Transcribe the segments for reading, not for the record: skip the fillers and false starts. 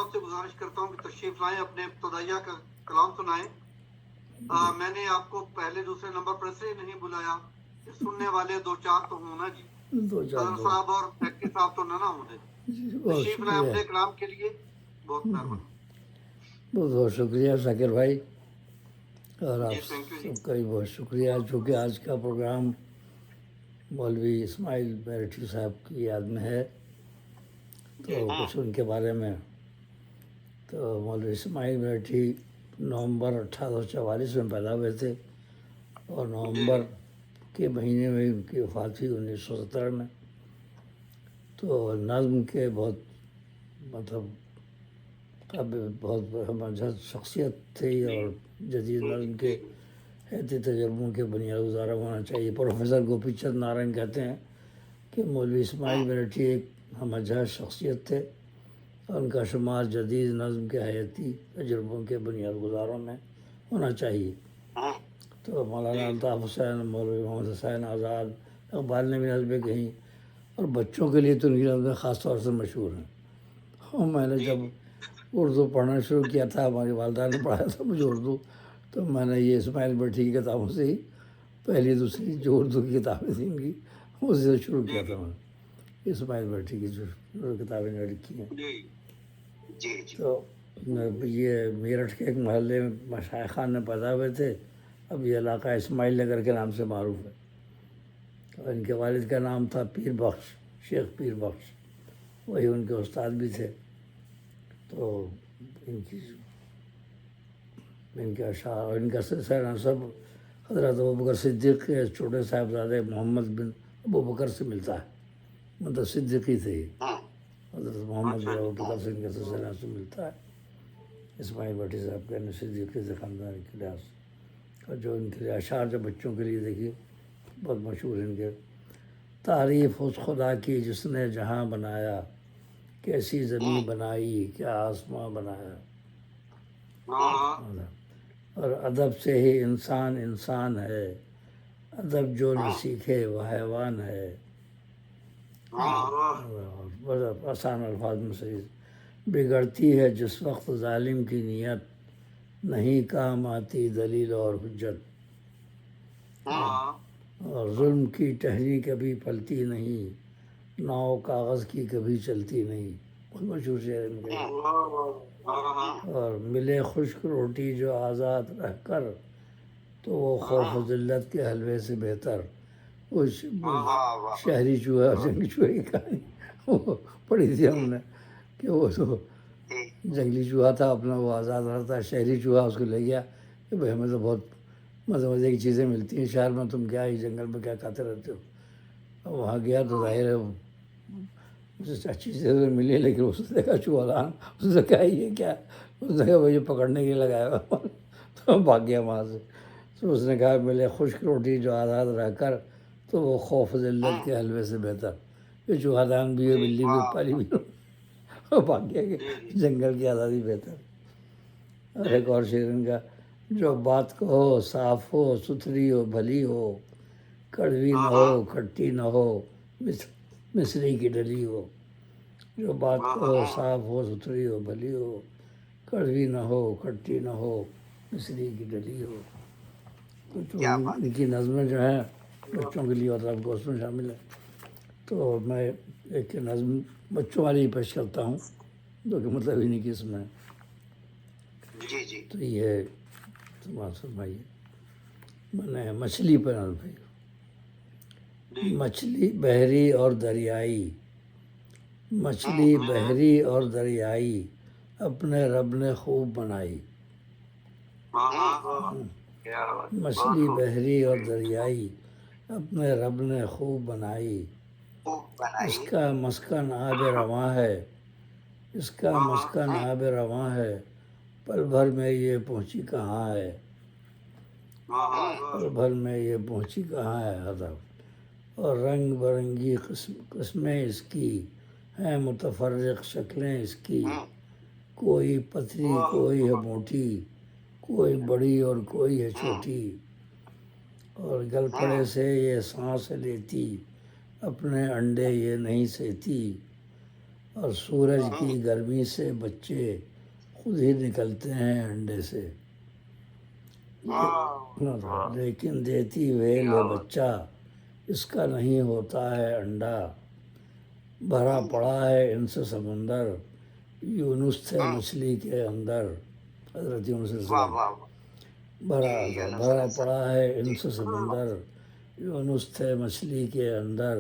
صاحب سے گزارش کرتا ہوں کہ تشریف لائیں، اپنے ابتدائیہ کا کلام سنائیں. میں نے آپ کو پہلے دوسرے نمبر پر سے نہیں بلایا کہ سننے والے دو چار تو ہوں نا جی. دو چار صدر لوگ. صاحب اور فیکٹری صاحب تو نہ ہوں دے. بہت تشریف لائیں شکریہ، اپنے کلام کے لیے. بہت مہربانی بہت بہت شکریہ ذاکر بھائی، اور آپ جی. تھینک یو جی. سب کا بھی بہت شکریہ. چونکہ آج کا پروگرام مولوی اسماعیل میرٹھی صاحب کی یاد میں ہے تو کچھ ان کے بارے میں. تو مولوی اسماعیل میرٹھی نومبر 1844 میں پیدا ہوئے تھے اور نومبر کے مہینے میں ان کی وفات ہوئی 1970 میں. تو نظم کے بہت مطلب بہت مجہز شخصیت تھی اور جدید نظم کے حیاتی تجربوں کے بنیاد گزارا ہونا چاہیے. پروفیسر گوپی چند نارائن کہتے ہیں کہ مولوی اسماعیل میرٹھی ایک مجہز شخصیت تھے اور ان کا شمار جدید نظم کے حیاتی تجربوں کے بنیاد گزاروں میں ہونا چاہیے. تو مولانا الطاف حسین، مولوی محمد حسین آزاد، اقبال نے بھی نظمیں کہیں اور بچوں کے لیے تو ان کی نظمیں خاص طور سے مشہور ہیں. اور میں نے جب اردو پڑھنا شروع کیا تھا، ہماری والدہ نے پڑھایا تھا مجھے اردو، تو میں نے یہ اسماعیل میرٹھی کی کتابوں سے ہی پہلی دوسری جو اردو کی کتابیں تھیں ان کی اسی سے شروع کیا تھا. میں نے اسماعیل میرٹھی کی جو کتابیں نے لکھی ہیں. تو یہ میرٹھ کے ایک محلے میں مشائخان نے پیدا ہوئے تھے. اب یہ علاقہ اسماعیل نگر کے نام سے معروف ہے. اور ان کے والد کا نام تھا پیر بخش، شیخ پیر بخش، وہی ان کے استاد بھی تھے. تو ان کے اشعار اور ان کا سلسلہ نسب حضرت ابوبکر صدیق کے چھوٹے صاحبزادے محمد بن ابوبکر سے ملتا ہے. مطلب صدیقی تھے یہ. حضرت محمد بن ابوبکر سے ان کا سلسلہ نسب ملتا ہے. اسماعیل میرٹھی صاحب کے صدیقی سے خاندان کے لحاظ اور جو ان کے لیے اشعار جو بچوں کے لیے دیکھیے بہت مشہور ہیں ان کے. تعریف اس خدا کی جس نے جہاں بنایا، کیسی زمین بنائی کیا آسماں بنایا. اور ادب سے ہی انسان انسان ہے، ادب جو نہ سیکھے وہ حیوان ہے. بہت آسان الفاظ میں صحیح. بگڑتی ہے جس وقت ظالم کی نیت، نہیں کام آتی دلیل اور حجت. اور ظلم کی ٹہنی کبھی پلتی نہیں، ناؤ کاغذ کی کبھی چلتی نہیں. بہت مشہور شعر ان کے. اور ملے خشک روٹی جو آزاد رہ کر، تو وہ خوف و ذلت کے حلوے سے بہتر. وہ شہری چوہا اور جنگلی چوہے کی کہانی وہ پڑھی تھی ہم نے کہ وہ تو جنگلی چوہا تھا اپنا، وہ آزاد رہتا، شہری چوہا اس کو لے گیا کہ بھائی ہمیں تو بہت مزے مزے کی چیزیں ملتی ہیں شہر میں، تم کیا ہی جنگل میں کیا کھاتے رہتے ہو. وہاں گیا تو ظاہر ہے اچھی چیزیں ملی، لیکن اس نے دیکھا چوہا دان، اس نے کہا یہ کیا، اس نے کہا بھائی پکڑنے کے لیے لگایا ہوا. تو بھاگ گیا وہاں سے. تو اس نے کہا ملے خشک روٹی جو آزاد رہ کر، تو وہ خوف ذلت کے حلوے سے بہتر. یہ چوہا دان بھی ہے، بلی بھی پالی بھی، بھاگ گیا کہ جنگل کی آزادی بہتر. اور ایک اور شعر ان کا، جو بات کہو صاف ہو ستھری ہو بھلی ہو، کڑوی نہ ہو کھٹی نہ ہو مصری کی ڈلی ہو. جو بات کہو صاف ہو ستھری ہو بھلی ہو، کڑوی نہ ہو کھٹی نہ ہو مصری کی ڈلی ہو. تو ان کی نظمیں جو ہیں بچوں کے لیے اور سب کو اس میں شامل ہے. تو میں ایک نظم بچوں والی پیش کرتا ہوں جو کہ مطلب ہی نہیں کہ اس میں. تو یہ تمہارا فرمائیے. میں نے مچھلی پر نظم ہے. مچھلی بحری اور دریائی، مچھلی بحری اور دریائی، اپنے رب نے خوب بنائی. مچھلی بحری اور دریائی، اپنے رب نے خوب بنائی. اس کا مسکن آب رواں ہے، اس کا مسکن آب رواں ہے، پل بھر میں یہ پہنچی کہاں ہے. پل بھر میں یہ پہنچی کہاں ہے ہدف. اور رنگ برنگی قسمیں اس کی ہیں، متفرق شکلیں اس کی. کوئی پتلی کوئی ہے موٹی، کوئی بڑی اور کوئی ہے چھوٹی. اور گل پڑے سے یہ سانس لیتی، اپنے انڈے یہ نہیں سیتی. اور سورج کی گرمی سے بچے خود ہی نکلتے ہیں انڈے سے، لیکن دیتی ویل ہے بچہ، اس کا نہیں ہوتا ہے انڈا، بھرا پڑا ہے ان سے سمندر، یونس تھے مچھلی کے اندر، حضرت یونس علیہ السلام، بھرا پڑا ہے ان سے سمندر، یونس تھے مچھلی کے اندر،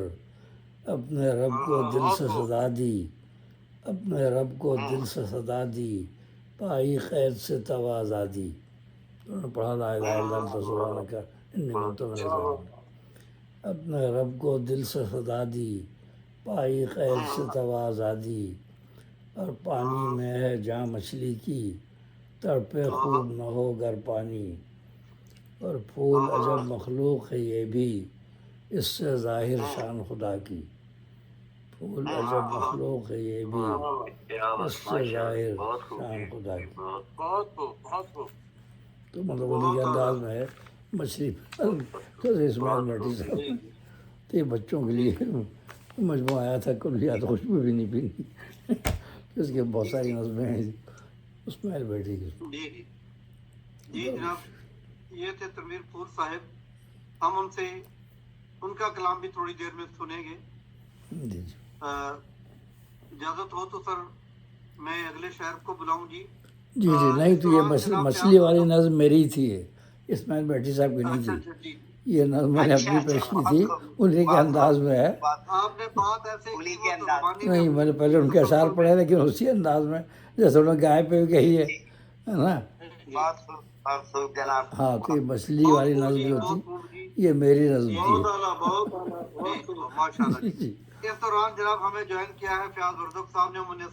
اپنے رب کو دل سے صدا دی، اپنے رب کو دل سے صدا دی، پائی قید سے تب آزادی۔ انہوں نے پڑھا لا الہ الا انت سبحانک انی کنت من الظالمین۔ اپنے رب کو دل سے صدا دی، پائی قید سے تب آزادی، اور پانی میں ہے جاں مچھلی کی، تڑپے خوب نہ ہو گر پانی، اور پھول عجب مخلوق ہے یہ بھی، اس سے ظاہر شان خدا کی، پھول عجب مخلوق ہے یہ بھی، اس سے ظاہر شان خدا کی۔ تو مطلب انہیں کے انداز میں ہے مچھلی اسماعیل بھٹی صاحب نے، تو یہ بچوں کے لیے مجموعہ آیا تھا کلیات خوشبو بھی نہیں پینی، اس کے بہت ساری نظمیں ہیں اسماعیل بھٹی کی۔ جی جناب، یہ تھے تنویر پور صاحب، ہم ان سے ان کا کلام بھی تھوڑی دیر میں سنیں گے۔ جی اجازت ہو تو سر میں اگلے شاعر کو بلاؤں جی۔ جی نہیں تو یہ مچھلی والی نظم میری تھی، اسماعیل بھٹی صاحب کی نہیں تھی، یہ نظم میں نے اپنی پیش کی تھی، انہیں کے انداز میں ہے۔ آپ نے بات ایسے نہیں میں نے پہلے ان کے اشعار پڑھے لیکن اسی انداز میں جیسے انہوں نے گائے پہ بھی کہی ہے نا۔ ہاں تو یہ مچھلی والی نظم جو تھی یہ میری نظم تھی۔ ماشاء اللہ۔ اس دوران جناب ہمیں جوائن کیا ہے فیاض اردو صاحب نے، انہیں